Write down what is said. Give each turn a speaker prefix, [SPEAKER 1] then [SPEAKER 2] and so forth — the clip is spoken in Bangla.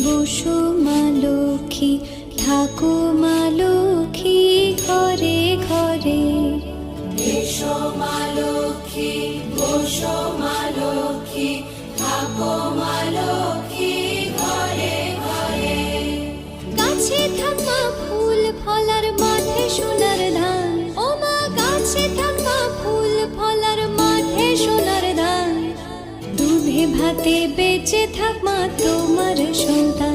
[SPEAKER 1] বসো মা লক্ষ্মী, থাকো মা লক্ষ্মী ঘরে ঘরে।
[SPEAKER 2] এসো মা লক্ষ্মী, বসো মা লক্ষ্মী, থাকো মা লক্ষ্মী ঘরে ঘরে।
[SPEAKER 1] গাছে থাক মা ফুল ফলার, মাঠে সোনার ধান। ও মা গাছে থাক মা ফুল ফলার, মাঠে সোনার ধান। দুধে ভাতে বেঁচে থাক মা তোমার সন্তান।